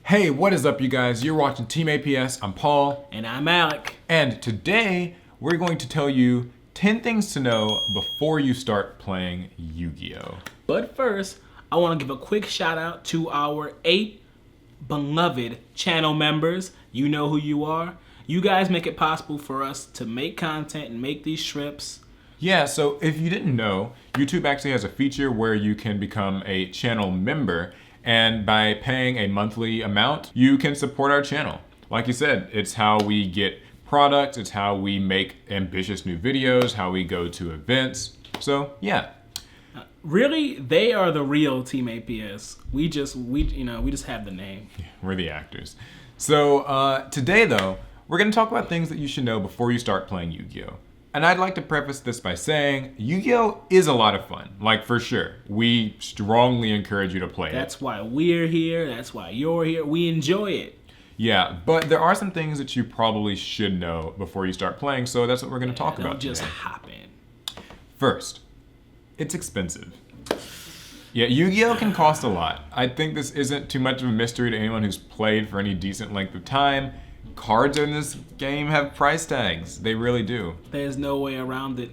Hey, what is up, you guys? You're watching Team APS. I'm Paul. And I'm Alec. And today, we're going to tell you 10 things to know before you start playing Yu-Gi-Oh! But first, I want to give a quick shout out to our 8 beloved channel members. You know who you are. You guys make it possible for us to make content and make these strips. Yeah, so if you didn't know, YouTube actually has a feature where you can become a channel member, and by paying a monthly amount, you can support our channel. Like you said, it's how we get products, it's how we make ambitious new videos, how we go to events. So, yeah. Really, they are the real Team APS. We just have the name. Yeah, we're the actors. So, today though, we're gonna talk about things that you should know before you start playing Yu-Gi-Oh! And I'd like to preface this by saying, Yu-Gi-Oh! Is a lot of fun, like for sure. We strongly encourage you to play it. That's why we're here, that's why you're here, we enjoy it. Yeah, but there are some things that you probably should know before you start playing, so that's what we're gonna talk about Just today. hop in. First, it's expensive. Yeah, Yu-Gi-Oh! Can cost a lot. I think this isn't too much of a mystery to anyone who's played for any decent length of time. Cards in this game have price tags. They really do. There's no way around it.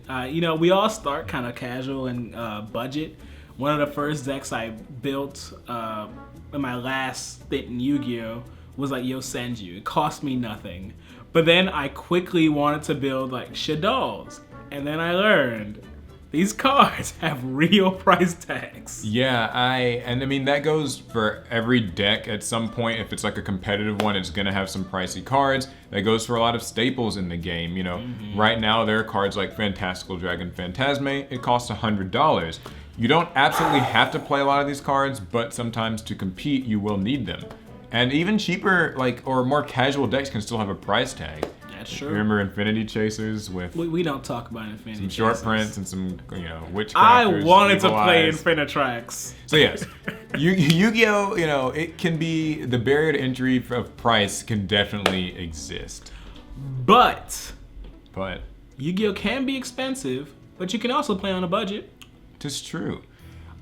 We all start kind of casual and budget. One of the first decks I built in my last stint in Yu-Gi-Oh! Was like Senju. It cost me nothing. But then I quickly wanted to build like Shaddolls. And then I learned these cards have real price tags. Yeah, I mean that goes for every deck at some point. If it's like a competitive one, it's gonna have some pricey cards. That goes for a lot of staples in the game. Right now there are cards like Fantastical Dragon Phantasme. It costs $100. You don't absolutely have to play a lot of these cards, but sometimes to compete you will need them. And even cheaper, or more casual decks can still have a price tag. That's true. Remember Infinity Chasers with we don't talk about Infinity some Chasers. short prints and some witchcrafters. I wanted to play Eyes. Infinitrax. So yes, Yu-Gi-Oh, it can be, the barrier to entry of price can definitely exist. But Yu-Gi-Oh can be expensive, but you can also play on a budget. Tis true.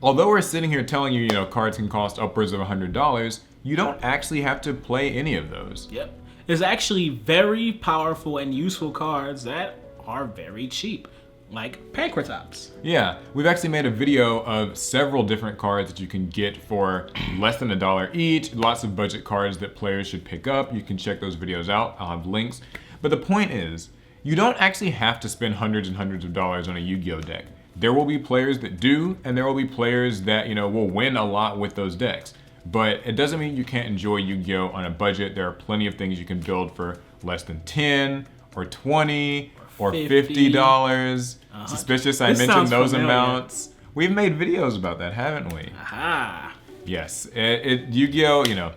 Although we're sitting here telling you, cards can cost upwards of $100, you don't actually have to play any of those. Yep. There's actually very powerful and useful cards that are very cheap, like Pankratops. Yeah, we've actually made a video of several different cards that you can get for less than $1 each. Lots of budget cards that players should pick up. You can check those videos out. I'll have links. But the point is, you don't actually have to spend hundreds and hundreds of dollars on a Yu-Gi-Oh deck. There will be players that do, and there will be players that, will win a lot with those decks. But it doesn't mean you can't enjoy Yu-Gi-Oh! On a budget. There are plenty of things you can build for less than $10 or $20 or $50. Suspicious I mentioned those amounts. We've made videos about that, haven't we? Aha. Yes, Yu-Gi-Oh!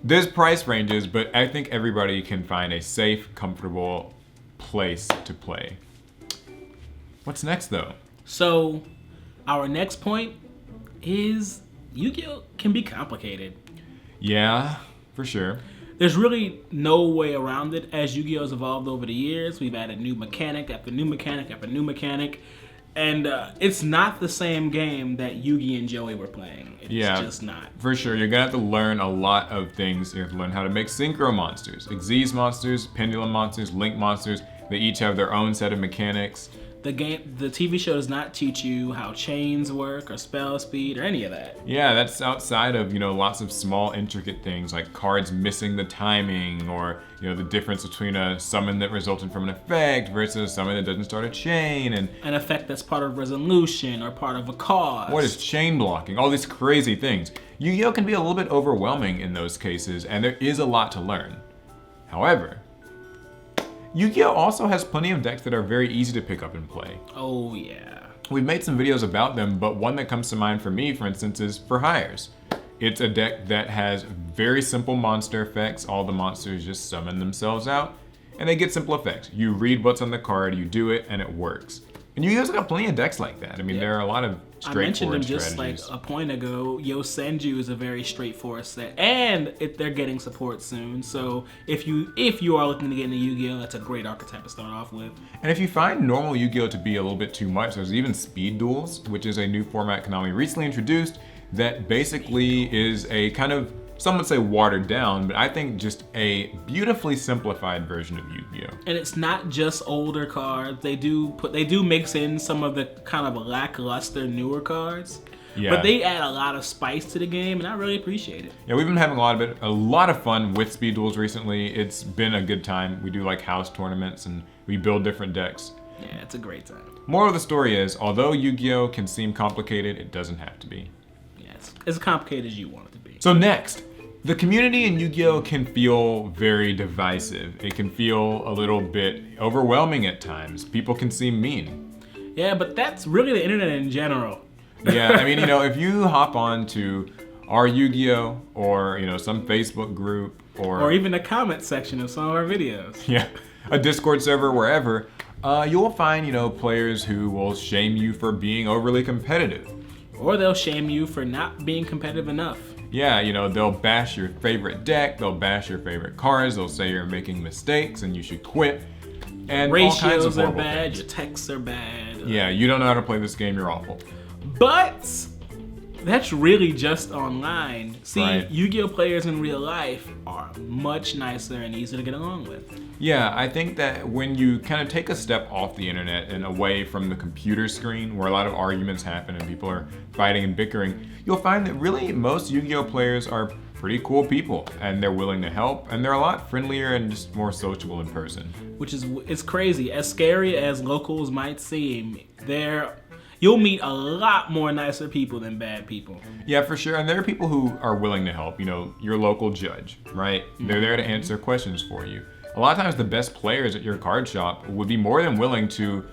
There's price ranges, but I think everybody can find a safe, comfortable place to play. What's next, though? So, our next point is Yu-Gi-Oh! Can be complicated. Yeah, for sure. There's really no way around it. As Yu-Gi-Oh's evolved over the years, we've added new mechanic after new mechanic after new mechanic. And it's not the same game that Yugi and Joey were playing. It's just not. For sure. You're going to have to learn a lot of things. You have to learn how to make synchro monsters, Xyz monsters, pendulum monsters, link monsters. They each have their own set of mechanics. The TV show does not teach you how chains work or spell speed or any of that. Yeah, that's outside of, lots of small intricate things like cards missing the timing, or, the difference between a summon that resulted from an effect versus a summon that doesn't start a chain, and an effect that's part of resolution or part of a cause. What is chain blocking? All these crazy things. Yu-Gi-Oh! Can be a little bit overwhelming in those cases, and there is a lot to learn. However, Yu-Gi-Oh! Also has plenty of decks that are very easy to pick up and play. Oh yeah. We've made some videos about them, but one that comes to mind for me, for instance, is For Hires. It's a deck that has very simple monster effects. All the monsters just summon themselves out, and they get simple effects. You read what's on the card, you do it, and it works. And Yu-Gi-Oh's got plenty of decks like that. I mean, there are a lot of straightforward I mentioned them just strategies. like a point ago. Senju is a very straightforward set, and they're getting support soon. So if you are looking to get into Yu-Gi-Oh, that's a great archetype to start off with. And if you find normal Yu-Gi-Oh to be a little bit too much, there's even Speed Duels, which is a new format Konami recently introduced that basically is a kind of some would say watered down, but I think just a beautifully simplified version of Yu-Gi-Oh! And it's not just older cards. They do mix in some of the kind of lackluster newer cards. Yeah. But they add a lot of spice to the game, and I really appreciate it. Yeah, we've been having a lot of fun with speed duels recently. It's been a good time. We do like house tournaments and we build different decks. Yeah, it's a great time. Moral of the story is, although Yu-Gi-Oh! Can seem complicated, it doesn't have to be. Yeah, it's as complicated as you want it to be. So next, the community in Yu-Gi-Oh! Can feel very divisive. It can feel a little bit overwhelming at times. People can seem mean. Yeah, but that's really the internet in general. Yeah, I mean, if you hop on to our Yu-Gi-Oh! Or, some Facebook group or even the comment section of some of our videos. Yeah, a Discord server, wherever, you'll find, players who will shame you for being overly competitive. Or they'll shame you for not being competitive enough. Yeah, they'll bash your favorite deck, they'll bash your favorite cards, they'll say you're making mistakes and you should quit. And all kinds of ratios are horrible bad, things. your texts are bad. Yeah, you don't know how to play this game, you're awful. But that's really just online. See, Right. Yu-Gi-Oh! Players in real life are much nicer and easier to get along with. Yeah, I think that when you kind of take a step off the internet and away from the computer screen where a lot of arguments happen and people are fighting and bickering, you'll find that really most Yu-Gi-Oh! Players are pretty cool people and they're willing to help and they're a lot friendlier and just more sociable in person. It's crazy. As scary as locals might seem, you'll meet a lot more nicer people than bad people. Yeah, for sure. And there are people who are willing to help. Your local judge, right? They're there to answer questions for you. A lot of times the best players at your card shop would be more than willing to,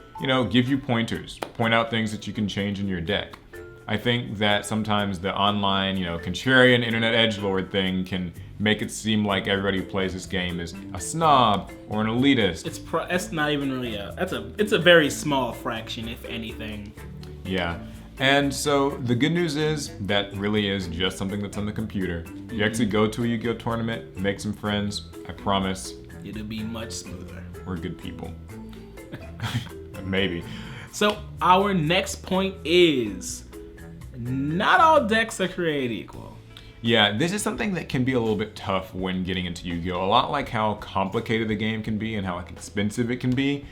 give you pointers, point out things that you can change in your deck. I think that sometimes the online, contrarian internet edgelord thing can make it seem like everybody who plays this game is a snob or an elitist. It's not even really it's a very small fraction, if anything. Yeah. And so the good news is that really is just something that's on the computer. You actually go to a Yu-Gi-Oh! Tournament, make some friends, I promise. It'll be much smoother. We're good people. Maybe. So our next point is, not all decks are created equal. Yeah, this is something that can be a little bit tough when getting into Yu-Gi-Oh! A lot like how complicated the game can be and how expensive it can be.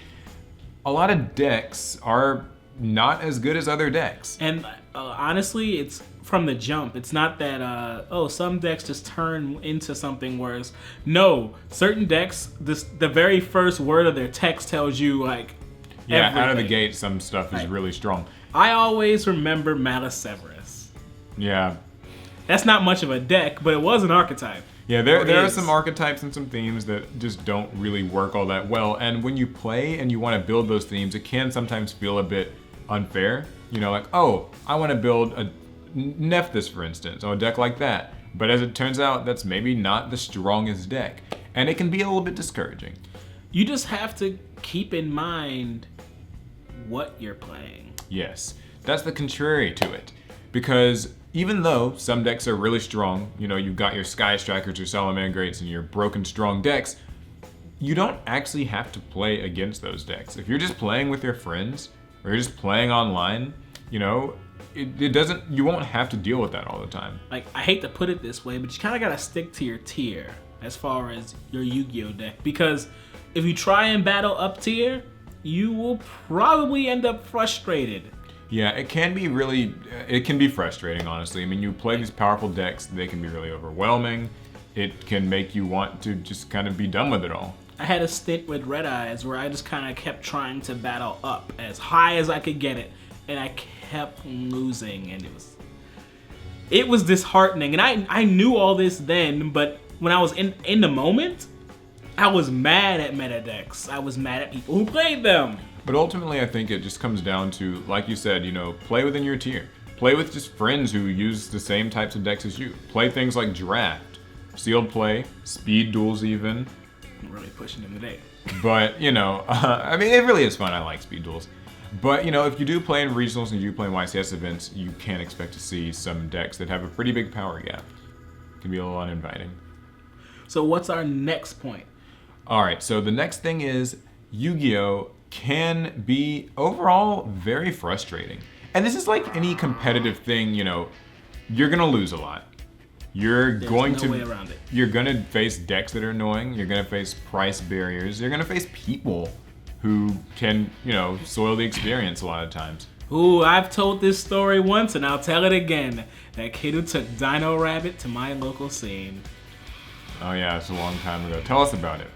A lot of decks are not as good as other decks. And honestly, it's from the jump. It's not that, some decks just turn into something worse. No, certain decks, the very first word of their text tells you, Yeah, everything. out of the gate, some stuff is really strong. I always remember Maliseverus. Yeah. That's not much of a deck, but it was an archetype. Yeah, there are some archetypes and some themes that just don't really work all that well. And when you play and you want to build those themes, it can sometimes feel a bit unfair. I want to build a Nephthys, for instance, or a deck like that. But as it turns out, that's maybe not the strongest deck. And it can be a little bit discouraging. You just have to keep in mind what you're playing. Yes, that's the contrary to it. Because even though some decks are really strong, you've got your Sky Strikers, your Salamangreats, and your broken strong decks, you don't actually have to play against those decks. If you're just playing with your friends, or you're just playing online, you won't have to deal with that all the time. I hate to put it this way, but you kind of got to stick to your tier as far as your Yu-Gi-Oh! Deck. Because if you try and battle up tier, you will probably end up frustrated. Yeah, it can be frustrating, honestly. I mean, you play these powerful decks, they can be really overwhelming. It can make you want to just kind of be done with it all. I had a stint with Red Eyes where I just kind of kept trying to battle up as high as I could get it, and I kept losing, and it was disheartening. And I knew all this then, but when I was in the moment, I was mad at meta decks. I was mad at people who played them. But ultimately, I think it just comes down to, like you said, play within your tier. Play with just friends who use the same types of decks as you. Play things like Draft, Sealed Play, Speed Duels even. I'm really pushing them today. But, I mean, it really is fun. I like Speed Duels. But, if you do play in regionals and you do play in YCS events, you can expect to see some decks that have a pretty big power gap. It can be a little uninviting. So what's our next point? All right, so the next thing is Yu-Gi-Oh! Can be overall very frustrating. And this is like any competitive thing, you're gonna lose a lot. You're There's going no way around it. You're gonna face decks that are annoying. You're gonna face price barriers. You're gonna face people who can, soil the experience a lot of times. Ooh, I've told this story once and I'll tell it again. That kid who took Dino Rabbit to my local scene. Oh yeah, it's a long time ago. Tell us about it.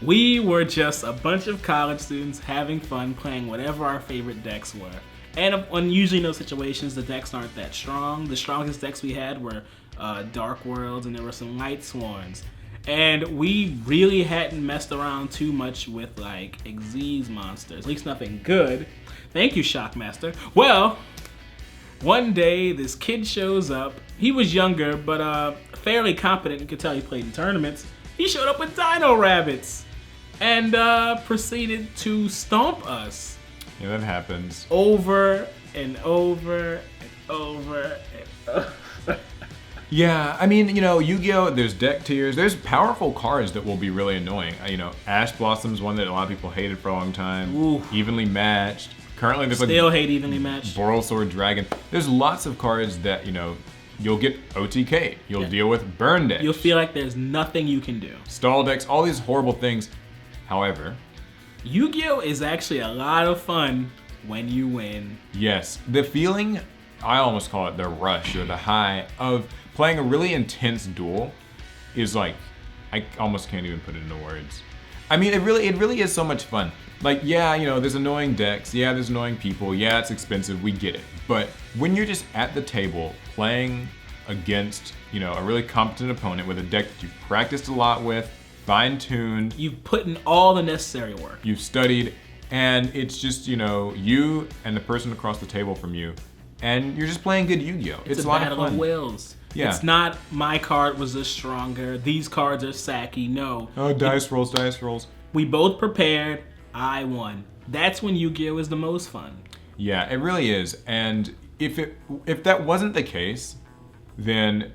We were just a bunch of college students having fun playing whatever our favorite decks were. And usually in those situations, the decks aren't that strong. The strongest decks we had were Dark Worlds, and there were some Light Swans. And we really hadn't messed around too much with like Xyz monsters, at least nothing good. Thank you, Shockmaster. Well, one day this kid shows up. He was younger, but fairly competent. You could tell he played in tournaments. He showed up with Dino Rabbits and proceeded to stomp us. Yeah, that happens. Over and over and over and over. Yeah, I mean, Yu-Gi-Oh! There's deck tiers. There's powerful cards that will be really annoying. Ash Blossom's one that a lot of people hated for a long time. Ooh. Evenly matched. Currently, there's Still hate evenly matched. Boral Sword Dragon. There's lots of cards that, you'll get OTK. You'll deal with burn decks. You'll feel like there's nothing you can do. Stall decks, all these horrible things. However, Yu-Gi-Oh! Is actually a lot of fun when you win. yes, the feeling, I almost call it the rush or the high of playing a really intense duel is like, I almost can't even put it into words. I mean, it really is so much fun. Like, yeah, there's annoying decks, yeah, there's annoying people, yeah, it's expensive, we get it. But when you're just at the table playing against, a really competent opponent with a deck that you've practiced a lot with, fine-tuned, You've put in all the necessary work. you've studied, and it's just, you and the person across the table from you, and you're just playing good Yu-Gi-Oh! It's a a lot of battle fun. of wills. Yeah. It's not my card was the stronger, these cards are sacky. No. Oh, dice rolls. We both prepared, I won. That's when Yu-Gi-Oh! Is the most fun. Yeah, it really is. And if that wasn't the case, then,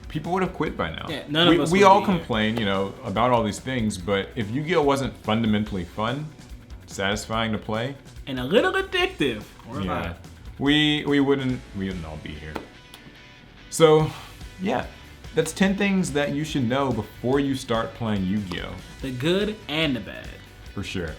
people would have quit by now. Yeah, none of us we would all be here. complain, about all these things, but if Yu-Gi-Oh! Wasn't fundamentally fun, satisfying to play, And a little addictive. We're yeah, live. we wouldn't all be here. So, yeah, that's 10 things that you should know before you start playing Yu-Gi-Oh! The good and the bad. For sure.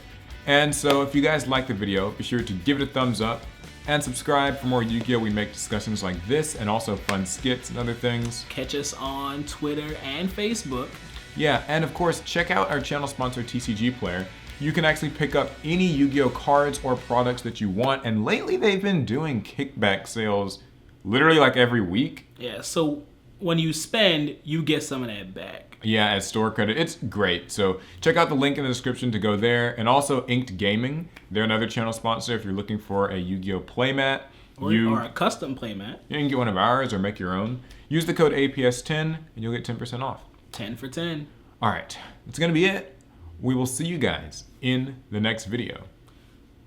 And so if you guys like the video, be sure to give it a thumbs up and subscribe for more Yu-Gi-Oh! We make discussions like this and also fun skits and other things. Catch us on Twitter and Facebook. Yeah, and of course, check out our channel sponsor, TCG Player. You can actually pick up any Yu-Gi-Oh! Cards or products that you want, and lately they've been doing kickback sales literally like every week. Yeah, so when you spend, you get some of that back. Yeah, as store credit. It's great. So check out the link in the description to go there. And also Inked Gaming. They're another channel sponsor if you're looking for a Yu-Gi-Oh! Playmat. Or a custom playmat. You can get one of ours or make your own. Use the code APS10 and you'll get 10% off. 10 for 10. All right, that's going to be it. We will see you guys in the next video.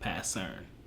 Pass CERN.